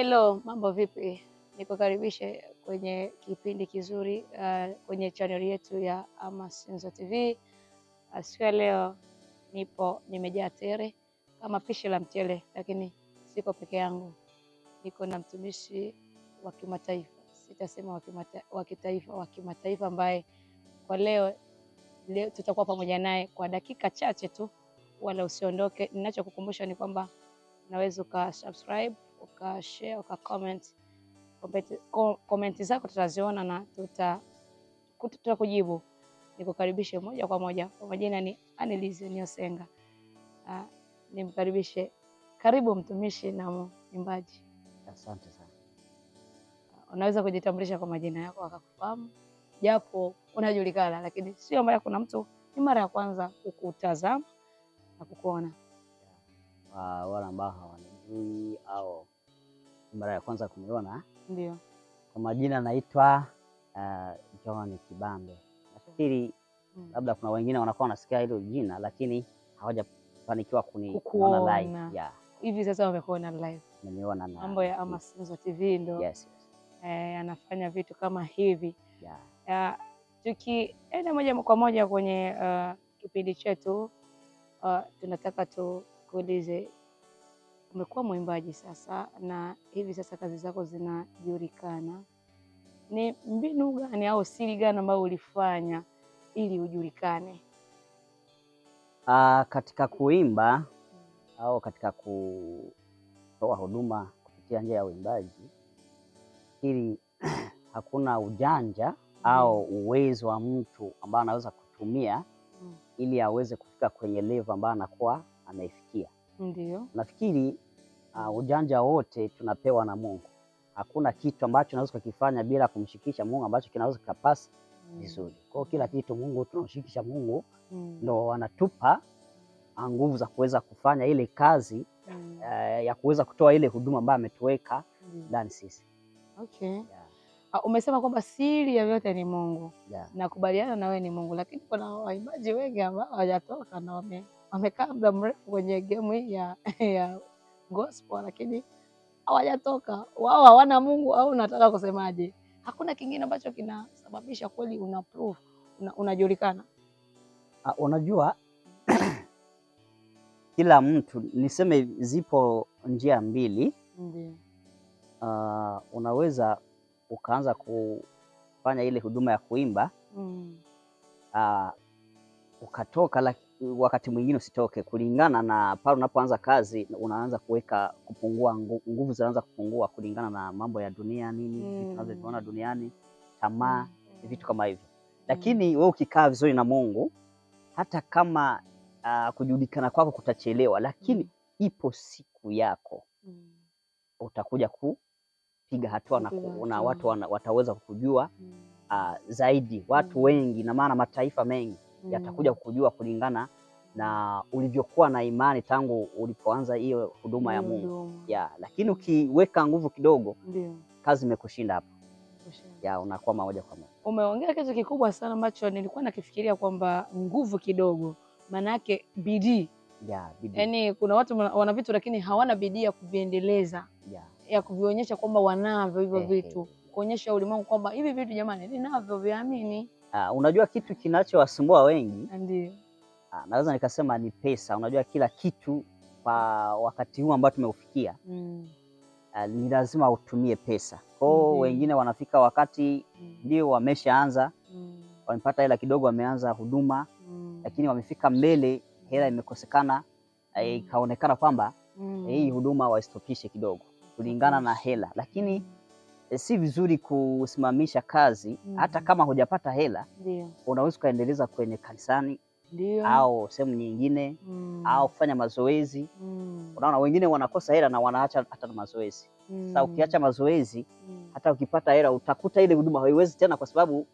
Hello, mambo vipi? Nikukaribishe kwenye kipindi kizuri kwenye channel yetu ya Amasenzo TV. Siku ya leo nimejaa tele kama pishi la mchele, lakini siko peke yangu. Niko na mtumishi wa kimataifa, sitasema wa kimataifa ambaye kwa leo tutakuwa pamoja naye kwa dakika chache tu, wala usiondoke. Ninachokukumbusha ni kwamba unaweza ukasubscribe, ukashare, ukacomment. Komenti zako tutaziona na tutakujibu. Nikukaribishe moja kwa moja. Kwa majina ni Annelise Nyosenga. Nimkaribishe. Karibu mtumishi na mwimbaji. Asante sana. Unaweza kujitambulisha kwa majina yako wakakufahamu, japo unajulikana, lakini sio mara kuna mtu ni mara ya kwanza kukutazama na kukuona. Wala ambao hawanijui au mara ya kwanza kuniona. Ndio. Kwa majina naitwa John Kibambe. Nafikiri labda kuna wengine wanakuwa wanasikia hilo jina lakini hawajafanikiwa kuniona live. Yeah. Hivi sasa wamekuona live. Nimeona na mambo ya Amasenzo TV ndo. Yes. Anafanya vitu kama hivi. Yeah. Tukienda moja kwa moja kwenye kipindi chetu, tunataka tukuulize, umekuwa mwimbaji sasa na hivi sasa kazi zako zinajulikana. Ni mbinu gani au siri gani ambayo ulifanya ili ujulikane? Katika kuimba au katika kutoa huduma kupitia njia ya uimbaji, ili hakuna ujanja au uwezo wa mtu ambao anaweza kutumia ili aweze kufika kwenye level ambayo anakuwa anaifikia. Ndio. Nafikiri ujanja wote tunapewa na Mungu. Hakuna kitu ambacho unaweza kukifanya bila kumshirikisha Mungu ambacho kinaweza kupasa vizuri. Kwa hiyo kila kitu Mungu tunamshirikisha Mungu, ndo anatupa nguvu za kuweza kufanya ile kazi ya kuweza kutoa ile huduma ambayo ametuweka ndani sisi. Okay. Yeah. Umesema kwamba siri ya vyote ni Mungu. Yeah. Nakubaliana na wewe ni Mungu, lakini kuna waimbaji wengi ambao hawajatoka na wamekaa muda mrefu kwenye game hii ya gospel lakini hawajatoka. Wao hawana Mungu au unataka kusemaje? Hakuna kingine ambacho kinasababisha kweli una proof, unajulikana? Unajua kila mtu, niseme zipo njia mbili. Ndiyo. Unaweza ukaanza kufanya ile huduma ya kuimba ukatoka, wakati mwingine usitoke, kulingana na pale unapoanza kazi. Unaanza kupungua nguvu, zinaanza kupungua kulingana na mambo ya dunia nini, tunavyoona duniani, tamaa, vitu kama hivyo. Lakini wewe ukikaa vizuri na Mungu, hata kama kujulikana kwako kutachelewa, lakini ipo siku yako utakuja kupiga hatua na watu wataweza kukujua zaidi. Watu wengi na maana mataifa mengi yatakuja kukujua kulingana na ulivyokuwa na imani tangu ulipoanza hiyo huduma ya Mungu. Lakini ukiweka nguvu kidogo, kazi imekushinda hapo. Unakuwa moja kwa moja. Umeongea kitu kikubwa sana ambacho nilikuwa nakifikiria kwamba nguvu kidogo maana yake bidii. Bidii. Yaani kuna watu wana vitu lakini hawana bidii ya kuviendeleza. Ya kuvionyesha kwamba wanavyo hivyo vitu. Kuonyesha ulimwengu kwamba hivi vitu jamani ninavyo, viamini. Unajua kitu kinachowasumbua wengi, ndio, naweza nikasema ni pesa. Unajua kila kitu kwa wakati huu ambao tumeufikia ni lazima utumie pesa. Kwa wengine wanafika wakati ndio wameshaanza, wamepata hela kidogo, wameanza huduma, lakini wamefika mbele hela imekosekana, ikaonekana kwamba hii huduma waistopishe kidogo kulingana na hela. Lakini si vizuri kusimamisha kazi hata kama hujapata hela. Unaweza kuendeleza kwenye kanisani au sehemu nyingine au kufanya mazoezi. Unaona wengine wanakosa hela na wanaacha hata mazoezi. Sasa ukiacha mazoezi, hata ukipata hela utakuta ile huduma haiwezi tena, kwa sababu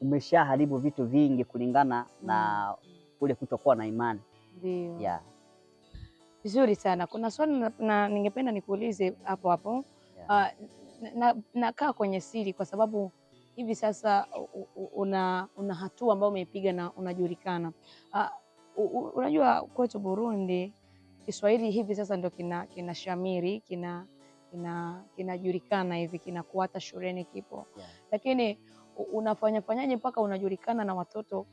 umeshaharibu vitu vingi kulingana na kule kutokuwa na imani. Ndio. Vizuri sana. Kuna swali na ningependa nikuulize hapo hapo. Nakaa kwenye siri kwa sababu hivi sasa una hatua ambayo umeipiga na unajulikana. Unajua kwetu Burundi Kiswahili hivi sasa ndio kinashamiri, kinajulikana hivi, kinakuwa hata shuleni kipo. Lakini unafanyaje mpaka unajulikana na watoto?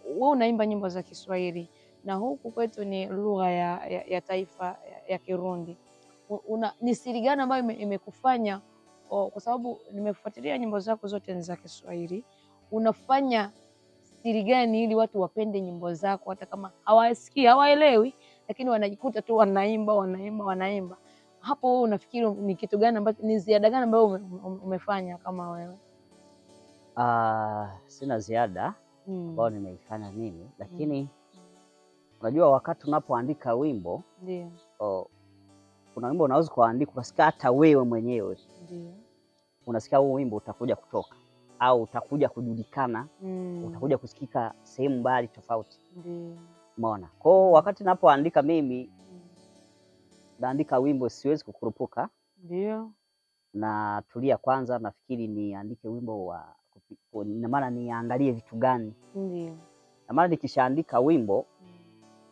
Wewe unaimba nyimbo za Kiswahili na huku kwetu ni lugha ya taifa ya Kirundi. Ni siri gani ambayo imekufanya, kwa sababu nimefuatilia nyimbo zako zote ni za Kiswahili, unafanya siri gani ili watu wapende nyimbo zako hata kama hawasikii, hawaelewi, lakini wanajikuta tu wanaimba? Hapo wewe unafikiri ni kitu gani ambacho, ni ziada gani ambayo umefanya kama wewe? Sina ziada ambayo nimeifanya mimi, lakini unajua wakati unapoandika wimbo, ndio kuna wimbo unaweza kuandika ukasikia hata wewe mwenyewe ndio unasikia huu wimbo utakuja kutoka au utakuja kujulikana, utakuja kusikika sehemu mbali tofauti. Ndio. Umeona? Kwa wakati napoandika mimi naandika wimbo, siwezi kukurupuka. Ndio. Na tulia kwanza, nafikiri niandike wimbo wa na maana niangalie vitu gani. Ndio. Na maana nikishaandika wimbo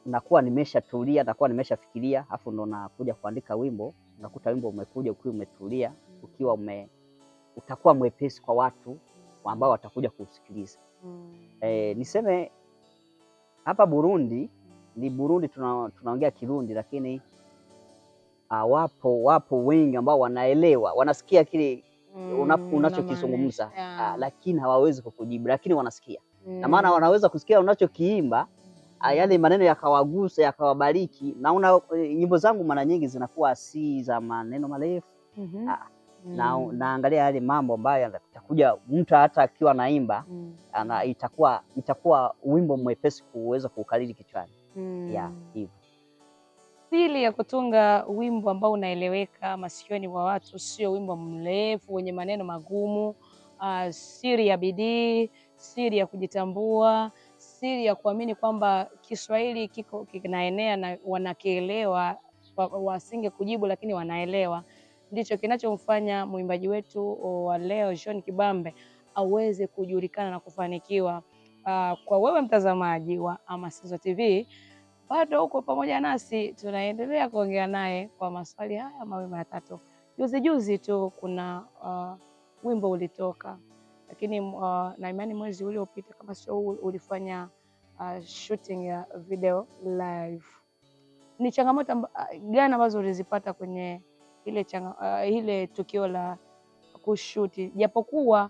nakuwa nimeshatulia, nakuwa nimeshafikiria, afu ndo nakuja kuandika wimbo, unakuta wimbo umekuja ukiwa umetulia, ukiwa utakuwa mwepesi kwa watu ambao watakuja kusikiliza. Niseme hapa Burundi, ni Burundi tunaongea Kirundi, lakini wapo wengi ambao wanaelewa, wanasikia kile unachokizungumza, lakini hawawezi kukujibu, lakini wanasikia. Na maana wanaweza kusikia unachokiimba, yale maneno yakawagusa, yakawabariki. Na nyimbo zangu mara nyingi zinakuwa si za maneno marefu. Naangalia yale mambo ambayo yatakuja mtu hata akiwa naimba, itakuwa wimbo mwepesi kuweza kuukariri kichwani. Hivyo. Siri ya kutunga wimbo ambao unaeleweka masikioni mwa watu, sio wimbo mrefu wenye maneno magumu, siri ya bidii, siri ya kujitambua, siri ya kuamini kwamba Kiswahili kinaenea na wanakielewa, wasinge kujibu lakini wanaelewa. Ndicho kinachomfanya mwimbaji wetu wa leo John Kibambe aweze kujulikana na kufanikiwa. Kwa wewe mtazamaji wa Amasenzo TV, bado uko pamoja nasi, tunaendelea kuongea naye kwa maswali haya mawili matatu. Juzi tu kuna wimbo ulitoka, lakini na imani mwezi uliopita kama sio ulifanya shooting ya video live. Ni changamoto gani ambazo ulizipata kwenye ile tukio la kushuti, japokuwa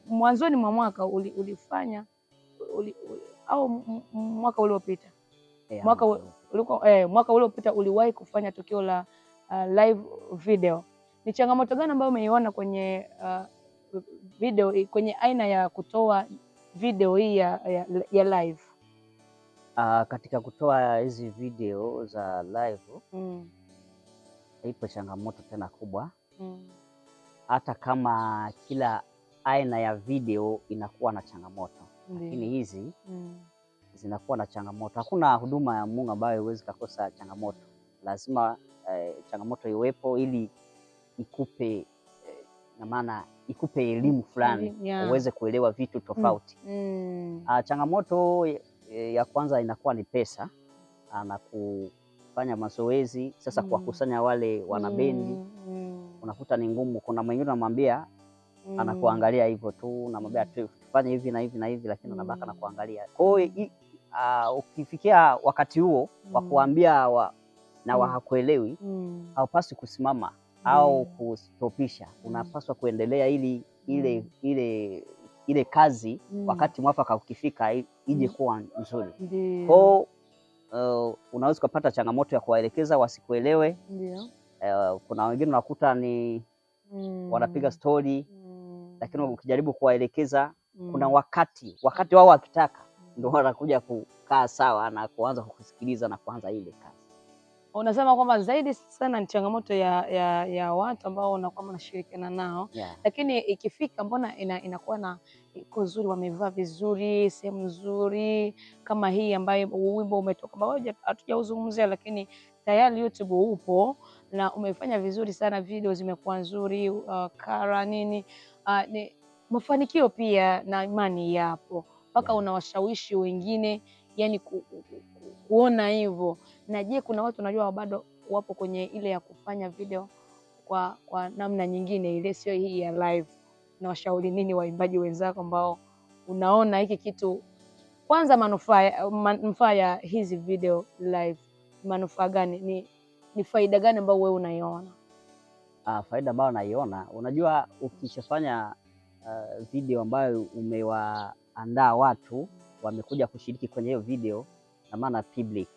mwanzoni mwa mwaka ulifanya au mwaka uliopita? Mwaka uliopita uliwahi kufanya tukio la live video. Ni changamoto gani ambayo umeiona kwenye video, kwenye aina ya kutoa video hii ya live? Katika kutoa hizi video za live, ipo changamoto tena kubwa. Hata kama kila aina ya video inakuwa na changamoto, lakini hizi zinakuwa na changamoto. Hakuna huduma ya Mungu ambayo haiwezi kukosa changamoto. Lazima changamoto iwepo ili ikupe na maana ikupe elimu fulani, uweze kuelewa vitu tofauti. Changamoto ya kwanza inakuwa ni pesa, na kufanya mazoezi. Sasa kuwakusanya wale wanabendi, unakuta ni ngumu. Kuna mwingine unamwambia, anakuangalia hivyo tu, unamwambia tufanye hivi na hivi na hivi, lakini anabaka na kuangalia. Kwa hiyo ukifikia wakati huo wa kuambia na hakuelewi, haupaswi kusimama au kustopisha. Unapaswa kuendelea ili ile kazi wakati mwafaka ukifika ije kuwa nzuri. Kwa unaweza kupata changamoto ya kuwaelekeza wasikuelewe. Kuna wengine unakuta ni wanapiga story, lakini ukijaribu kuwaelekeza, kuna wakati wao wakitaka ndio wanakuja kukaa sawa na kuanza kukusikiliza na kuanza ile kazi. Unasema kwamba zaidi sana ni changamoto ya watu ambao unakuwa mnashirikiana nao, lakini ikifika mbona inakuwa na iko nzuri, wamevaa vizuri, sehemu nzuri kama hii ambayo wimbo umetoka, bado hatujauzungumzia, lakini tayari YouTube upo na umefanya vizuri sana, video zimekuwa nzuri, kara nini, ni mafanikio pia na imani yapo mpaka unawashawishi wengine, yani kuona hivyo. Na je, kuna watu unajua bado wapo kwenye ile ya kufanya video kwa namna nyingine ile, sio hii ya live, na washauri nini waimbaji wenzako ambao unaona hiki kitu, kwanza manufaa ya hizi video live, manufaa gani, ni faida gani ambayo wewe unaiona? Faida ambayo naiona, unajua ukishafanya video ambayo umewaandaa watu wamekuja kushiriki kwenye hiyo video, na maana public,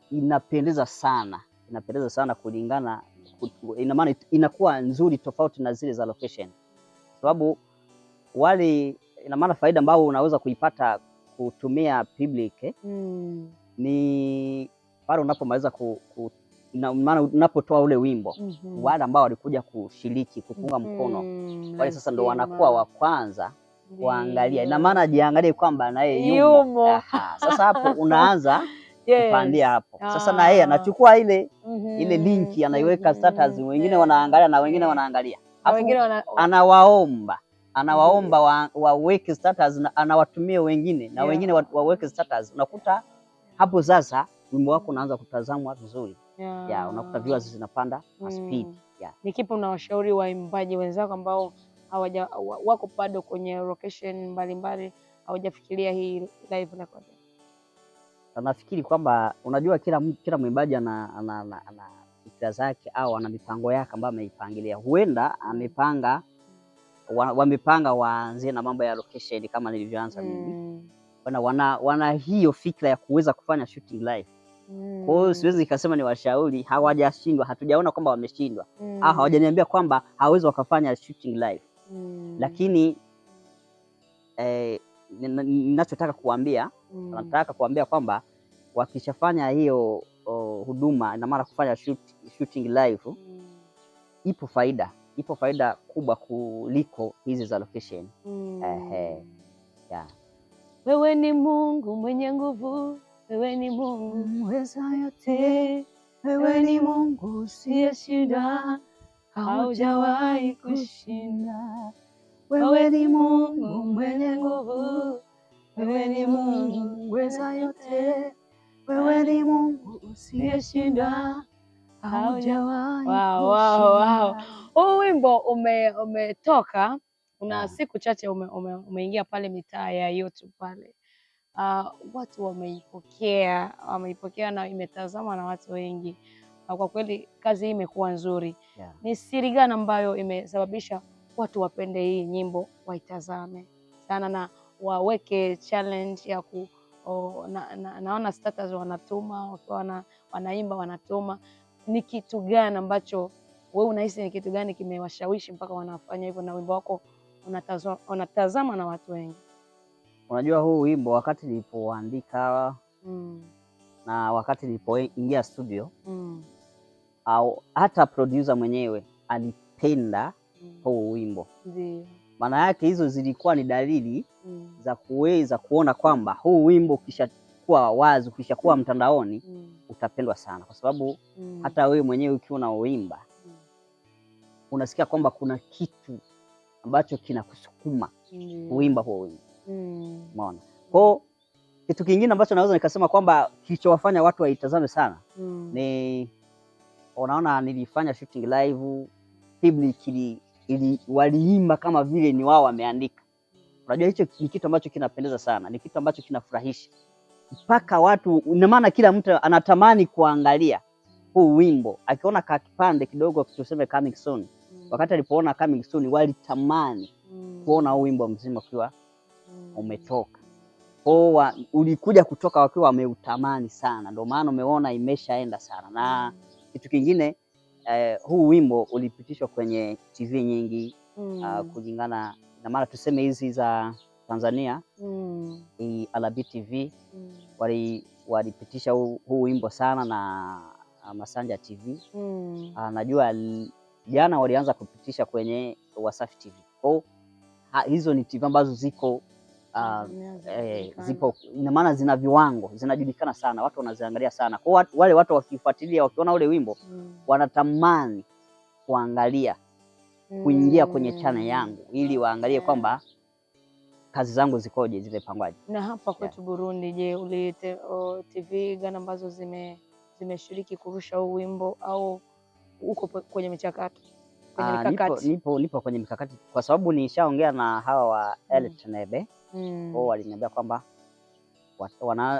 inapendeza sana kulingana, ina maana inakuwa nzuri tofauti na zile za location, sababu wale, ina maana faida ambayo unaweza kuipata kutumia public ni pale unapomaliza maana unapotoa ule wimbo, wale ambao walikuja kushiriki kukunga mkono, wale sasa ndo wanakuwa wa kwanza kuangalia. Ina maana jiangalie kwamba na yeye yumo. Sasa hapo unaanza kupandia hapo. Sasa na yeye anachukua ile linki anaiweka status, wengine wanaangalia na wengine wanaangalia. Anawaomba waweke status, na anawatumia wengine na wengine waweke status. Unakuta hapo sasa wimbo wako unaanza kutazamwa vizuri. Unakuta viewers zinapanda kwa speed. Ni kipi unawashauri waimbaji wenzako ambao wako bado kwenye location mbalimbali, hawajafikiria hii live recording? Nafikiri kwamba unajua kila mwimbaji ana fikra zake au ana mipango yake ambayo ameipangilia. Huenda amepanga wamepanga waanzie na mambo ya location kama nilivyoanza mimi. Wana hiyo fikra ya kuweza kufanya shooting live. Kwa hiyo siwezi nikasema ni washauri, hawajashindwa, hatujaona kwamba wameshindwa. Hawajaniambia kwamba hawezi wakafanya shooting live. Lakini ninachotaka kuambia, nataka kuambia kwamba wakishafanya hiyo huduma, ina maana kufanya shooting live, ipo faida kubwa kuliko hizi za location. Wewe ni Mungu mwenye nguvu, wewe ni Mungu mweza yote, wewe ni Mungu usiyeshinda, haujawahi kushinda. Wewe ni Mungu mwenye nguvu, wewe ni Mungu mweza yote, wewe ni Mungu usiyeshinda, haujawahi kushinda. Huu wimbo umetoka una siku chache, umeingia pale mitaa ya YouTube pale. Watu wameipokea na imetazama na watu wengi. Kwa kweli kazi hii imekuwa nzuri. Ni siri gani ambayo imesababisha watu wapende hii nyimbo, waitazame sana na waweke challenge ya naona status wanatuma, wakiwa wanaimba wanatuma. Ni kitu gani ambacho wewe unahisi, ni kitu gani kimewashawishi mpaka wanafanya hivyo na wimbo wako unatazama na watu wengi? Unajua huu wimbo wakati nilipoandika na wakati nilipoingia studio, au hata producer mwenyewe alipenda huu wimbo. Maana yake hizo zilikuwa ni dalili za kuweza kuona kwamba huu wimbo ukishakuwa wazi, ukishakuwa mtandaoni, utapendwa sana, kwa sababu hata wewe mwenyewe ukiwa unaoimba unasikia kwamba kuna kitu ambacho kinakusukuma kuimba huo wimbo. Umeona? Kwa kitu kingine ambacho naweza nikasema kwamba kilichowafanya watu waitazame sana ni, unaona, nilifanya shooting live, public waliimba kama vile ni wao wameandika. Unajua hicho ni kitu ambacho kinapendeza sana, ni kitu ambacho kinafurahisha. Mpaka watu, ina maana kila mtu anatamani kuangalia huu wimbo, akiona kipande kidogo tuseme coming soon. Wakati alipoona coming soon, walitamani kuona huu wimbo mzima ukiwa umetoka. Kwa ulikuja kutoka wakiwa wameutamani sana, ndio maana umeona imeshaenda sana. Na kitu kingine, huu wimbo ulipitishwa kwenye TV nyingi, kulingana na mara tuseme hizi za Tanzania, Alabi TV walipitisha huu wimbo sana, na Masanja TV. Najua jana walianza kupitisha kwenye Wasafi TV. Kwa hizo ni TV ambazo ziko zipo, ina maana zina viwango, zinajulikana sana, watu wanaziangalia sana. Kwa wale watu wakifuatilia, wakiona ule wimbo, wanatamani kuangalia, kuingia kwenye channel yangu ili waangalie kwamba kazi zangu zikoje, zimepangwaje. Na hapa kwetu Burundi, je, TV gani ambazo zimeshiriki kurusha huu wimbo au uko kwenye michakato, kwenye mikakati? Nipo kwenye mikakati kwa sababu nishaongea na hawa wa Eltenebe. Wao waliniambia kwamba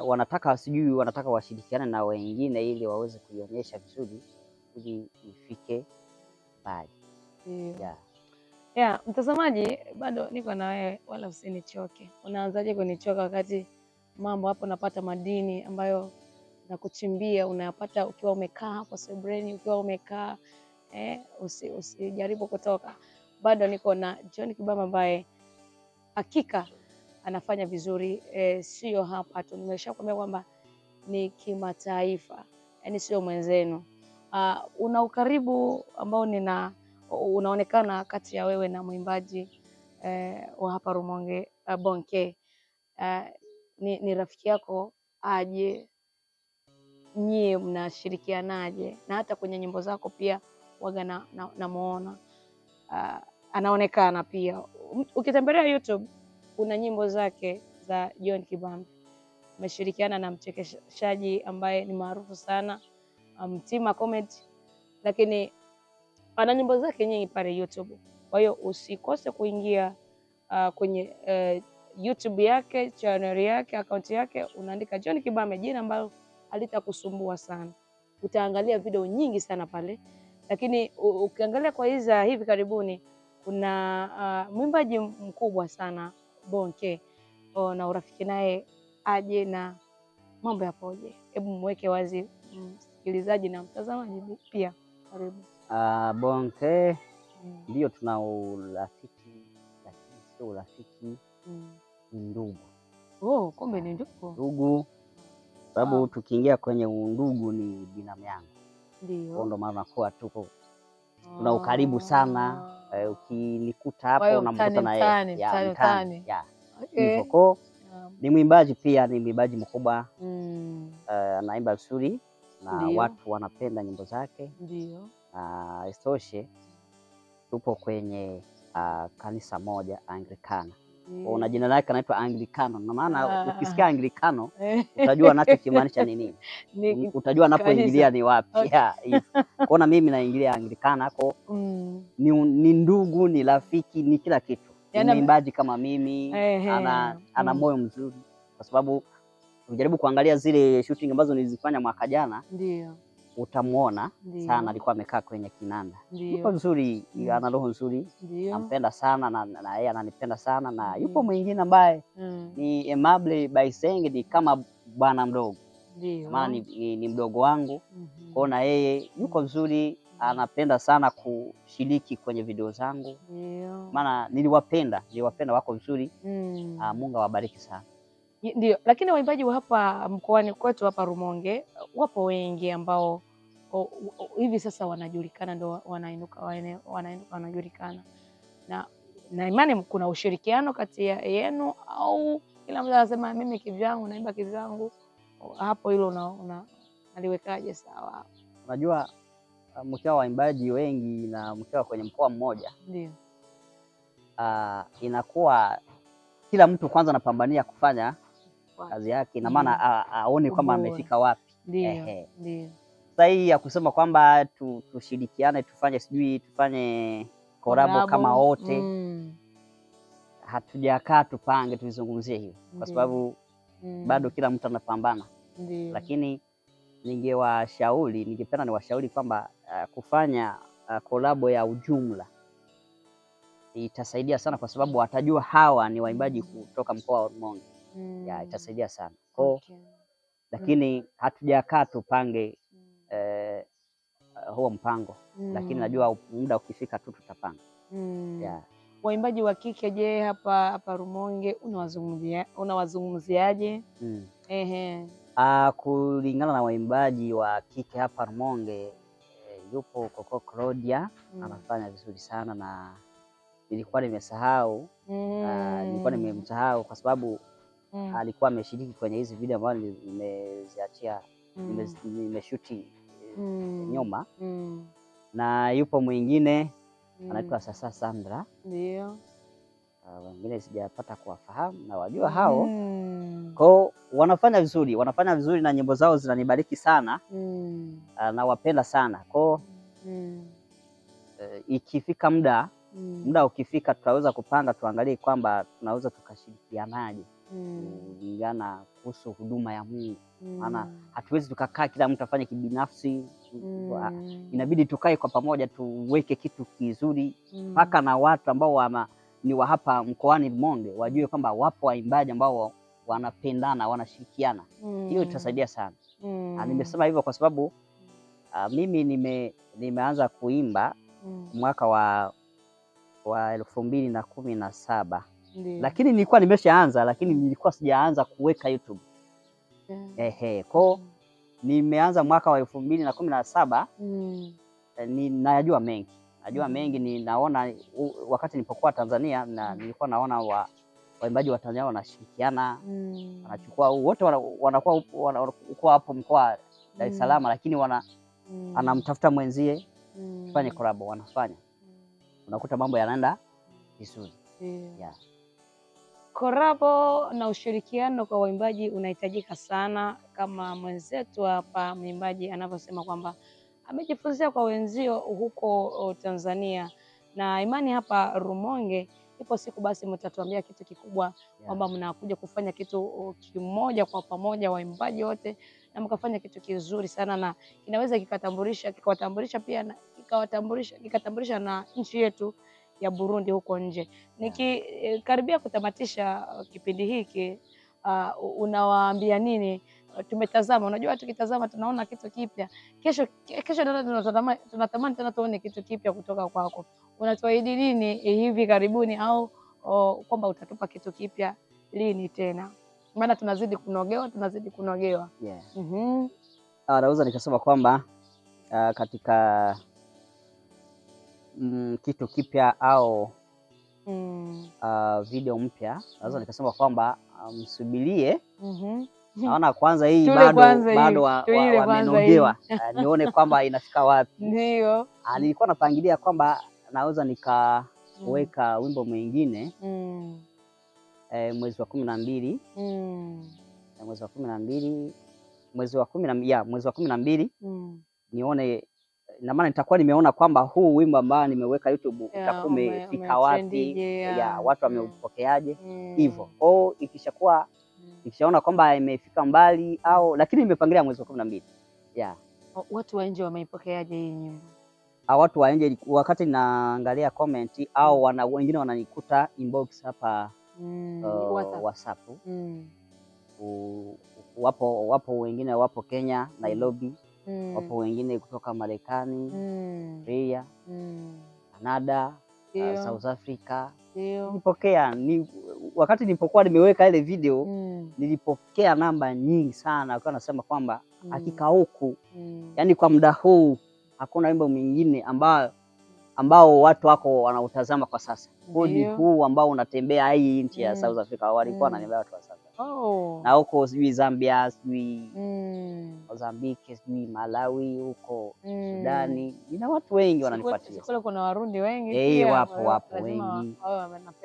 wanataka washirikiane na wengine ili waweze kuionyesha vizuri ili ifike mbali. Yeah, mtazamaji, bado niko na wewe, wala usinichoke. Unaanzaje kunichoka wakati mambo hapo napata madini ambayo nakuchimbia, unayapata ukiwa umekaa hapo sebreni, ukiwa umekaa usijaribu kutoka. Bado niko na John Kibamba ambaye hakika anafanya vizuri, sio hapa tu. Nimeshakwambia kwamba ni kimataifa, yani sio mwenzenu. Una ukaribu ambao unaonekana kati ya wewe na mwimbaji wa hapa Rumonge, Bonke. Ni rafiki yako aje? Nyie mnashirikianaje? Na hata kwenye nyimbo zako pia waga namuona anaonekana pia. Ukitembelea YouTube kuna nyimbo zake za John Kibamba. Ameshirikiana na mchekeshaji ambaye ni maarufu sana, Mtima Comedy, lakini ana nyimbo zake nyingi pale YouTube. Kwa hiyo usikose kuingia kwenye YouTube yake, channel yake, account yake, unaandika John Kibamba, jina ambalo halitakusumbua sana. Utaangalia video nyingi sana pale. Lakini ukiangalia kwa hivi karibuni kuna mwimbaji mkubwa sana Bonke, na urafiki naye aje na mambo yapoje? Hebu mweke wazi msikilizaji na mtazamaji pia. Karibu. Bonke ndio tuna urafiki, lakini sio urafiki, ndugu. Kumbe ni ndugu. Ndugu sababu tukiingia kwenye undugu ni binamu yangu. Ndio. Ndio maana kwa tuko tuna ukaribu sana. Ukinikuta hapo unamkuta na yeye. Mtani. Hivyo ni mwimbaji pia, ni mwimbaji mkubwa. Anaimba vizuri na watu wanapenda nyimbo zake. Ndio. Isitoshe tupo kwenye kanisa moja Anglikana. Una jina lake anaitwa Anglikano. Na maana ukisikia Anglikano utajua anachokimaanisha ni nini. Utajua anapoingilia ni wapi. Kuna mimi naingilia Anglikana kwa ni ndugu, ni rafiki, ni kila kitu. Ni mwimbaji kama mimi, ana moyo mzuri kwa sababu unajaribu kuangalia zile shooting ambazo nilizifanya mwaka jana. Ndio. Utamuona sana alikuwa amekaa kwenye kinanda. Yuko nzuri, ana roho nzuri. Nampenda sana na yeye ananipenda sana. Na yupo mwingine ambaye ni Aimable Baisenge, ni kama bwana mdogo. Ndio. Maana ni mdogo wangu. Kwa na yeye yuko nzuri, anapenda sana kushiriki kwenye video zangu. Ndio. Maana niliwapenda wako nzuri. Mungu awabariki sana. Ndio, lakini waimbaji wa hapa mkoani kwetu hapa Rumonge wapo wengi ambao hivi sasa wanajulikana, ndio wanainuka wanajulikana. Na imani kuna ushirikiano kati yenu au kila mtu anasema mimi kivyangu naimba kivyangu? Hapo hilo naliwekaje sawa? Unajua mkiwa waimbaji wengi na mkiwa kwenye mkoa mmoja, ndio inakuwa kila mtu kwanza anapambania kufanya kazi yake, na maana aone kwamba amefika wapi. Ndio. Sasa hii ya kusema kwamba tushirikiane tufanye collab kama wote, hatujakaa tupange tuizungumzie hiyo kwa sababu bado kila mtu anapambana. Lakini ningependa niwashauri kwamba kufanya collab ya ujumla itasaidia sana kwa sababu watajua hawa ni waimbaji kutoka mkoa wa Rumonge. Itasaidia sana. Lakini hatujakaa tupange huo mpango. Lakini najua muda ukifika tu tutapanga. Waimbaji wa kike je, hapa Rumonge unawazungumziaje? Kulingana na waimbaji wa kike hapa Rumonge, yupo Coco Claudia, anafanya vizuri sana na nilikuwa nimesahau. Nilikuwa nimemsahau kwa sababu alikuwa ameshiriki kwenye hizi video ambazo nimeziachia, nimeshuti nyuma. Na yupo mwingine anaitwa Sasa Sandra. Ndio. Wengine sijapata kuwafahamu na wajua hao. Kwa wanafanya vizuri na nyimbo zao zinanibariki sana. Na wapenda sana kwao. Ikifika muda ukifika, tutaweza kupanga tuangalie kwamba tunaweza tukashirikianaje kulingana kuhusu huduma ya Mungu. Maana hatuwezi tukakaa kila mtu afanye kibinafsi. Inabidi tukae kwa pamoja tuweke kitu kizuri mpaka na watu ambao ni wa hapa mkoani Rumonge wajue kwamba wapo waimbaji ambao wanapendana, wanashirikiana. Hiyo itasaidia sana. Nimesema hivyo kwa sababu mimi nimeanza kuimba mwaka wa 2017. Lakini nilikuwa nimeshaanza, lakini nilikuwa sijaanza kuweka YouTube. Kwa nimeanza mwaka wa 2017. Najua mengi ninaona wakati nilipokuwa Tanzania, na nilikuwa naona waimbaji wa Tanzania wanashirikiana, wanachukua wote wanakuwa hapo mkoa Dar es Salaam, lakini anamtafuta mwenzie fanye collab, wanafanya. Unakuta mambo yanaenda vizuri. Collab na ushirikiano kwa waimbaji unahitajika sana, kama mwenzetu hapa mwimbaji anavyosema kwamba amejifunzia kwa wenzio huko Tanzania, na imani hapa Rumonge ipo siku basi mtatuambia kitu kikubwa kwamba mnakuja kufanya kitu kimoja kwa pamoja waimbaji wote, na mkafanya kitu kizuri sana, na inaweza kikawatambulisha pia na kikatambulisha na nchi yetu ya Burundi huko nje. Nikikaribia kutamatisha kipindi hiki, unawaambia nini? Tumetazama, unajua tukitazama tunaona kitu kipya. Kesho tunatamani tena tuone kitu kipya kutoka kwako. Unatuahidi nini hivi karibuni, au kwamba utatupa kitu kipya lini tena? Maana tunazidi kunogewa. Naweza nikasema kwamba katika kitu kipya au video mpya, naweza nikasema kwamba msubirie. Naona kwanza hii bado wamenogewa. Nione kwamba inafika wapi. Ndio. Nilikuwa napangilia kwamba naweza nikaweka wimbo mwingine mwezi wa 12. Mwezi wa 12 nione, na maana nitakuwa nimeona kwamba huu wimbo ambao nimeweka YouTube utakuwa umefika wapi, watu wameupokeaje hivyo. Ikishaona kwamba imefika mbali lakini nimepangilia mwezi wa 12. Watu wa nje wameipokeaje hii nyimbo? Watu wa nje, wakati naangalia comment au wengine wananikuta inbox hapa WhatsApp. Wapo wengine wapo Kenya, Nairobi. Wapo wengine kutoka Marekani, Australia, Canada, South Africa. Nilipokea wakati nilipokuwa nimeweka ile video, nilipokea namba nyingi sana, wakiwa nasema kwamba hakika huku yani kwa muda huu hakuna wimbo mwingine ambao watu wako wanautazama kwa sasa. Huu ambao unatembea hii nchi ya South Africa, walikuwa wananiambia watu wa South Africa. Na huko sijui Zambia, sijui Mozambique, sijui Malawi, huko Sudani, nina watu wengi wananifuatia. Kule kuna Warundi wengi pia. Wapo wengi.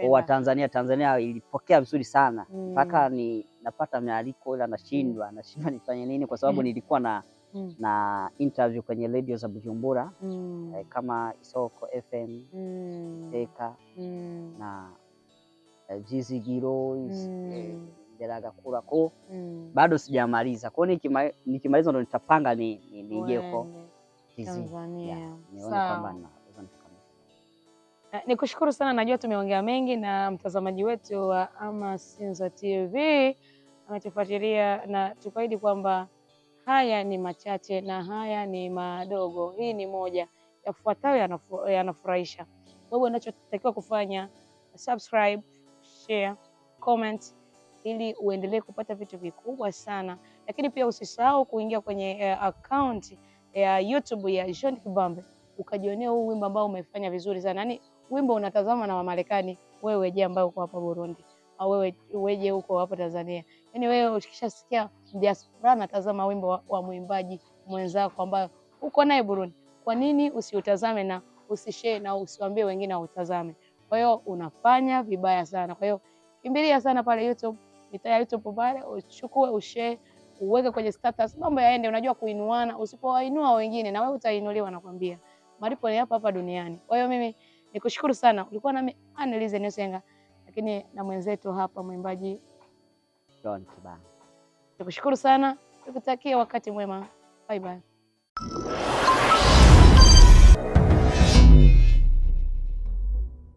Wa Tanzania ilipokea vizuri sana. Mpaka napata mialiko ila nashindwa nifanye nini, kwa sababu nilikuwa na interview kwenye radio za Bujumbura kama Isoko FM, Teka na Jizigiro, Nderagakura. Bado sijamaliza. Kwa nikimaliza ndo nitapanga nije huko Tanzania. Nione kwamba nikushukuru sana, najua tumeongea mengi na mtazamaji wetu wa Amasinzo TV ametufuatilia, na tukaidi kwamba haya ni machache na haya ni madogo. Hii ni moja yafuatayo yanafurahisha. Wewe unachotakiwa kufanya subscribe, share, comment ili uendelee kupata vitu vikubwa sana, lakini pia usisahau kuingia kwenye account ya YouTube ya John Kibambe ukajionea huu wimbo ambao umefanya vizuri sana. Yaani wimbo unatazama na Wamarekani, wewe je ambaye uko hapa Burundi, au wewe je uko hapa Tanzania. Yaani wewe ukishasikia diaspora natazama wimbo wa mwimbaji mwenzako ambaye uko naye Burundi, kwa nini usiutazame na usishare na usiwaambie wengine wautazame? Kwa hiyo unafanya vibaya sana. Kwa hiyo kimbilia sana pale YouTube, mitaa ya YouTube pale, uchukue, ushare, uweke kwenye status, mambo yaende. Unajua kuinuana, usipowainua wengine na wewe utainuliwa, nakwambia. Malipo ni hapa hapa duniani. Kwa hiyo mimi nikushukuru sana. Ulikuwa nami Annelize Nyosenga, lakini na mwenzetu hapa mwimbaji John Kibana. Nikushukuru sana. Nikutakia wakati mwema. Bye bye.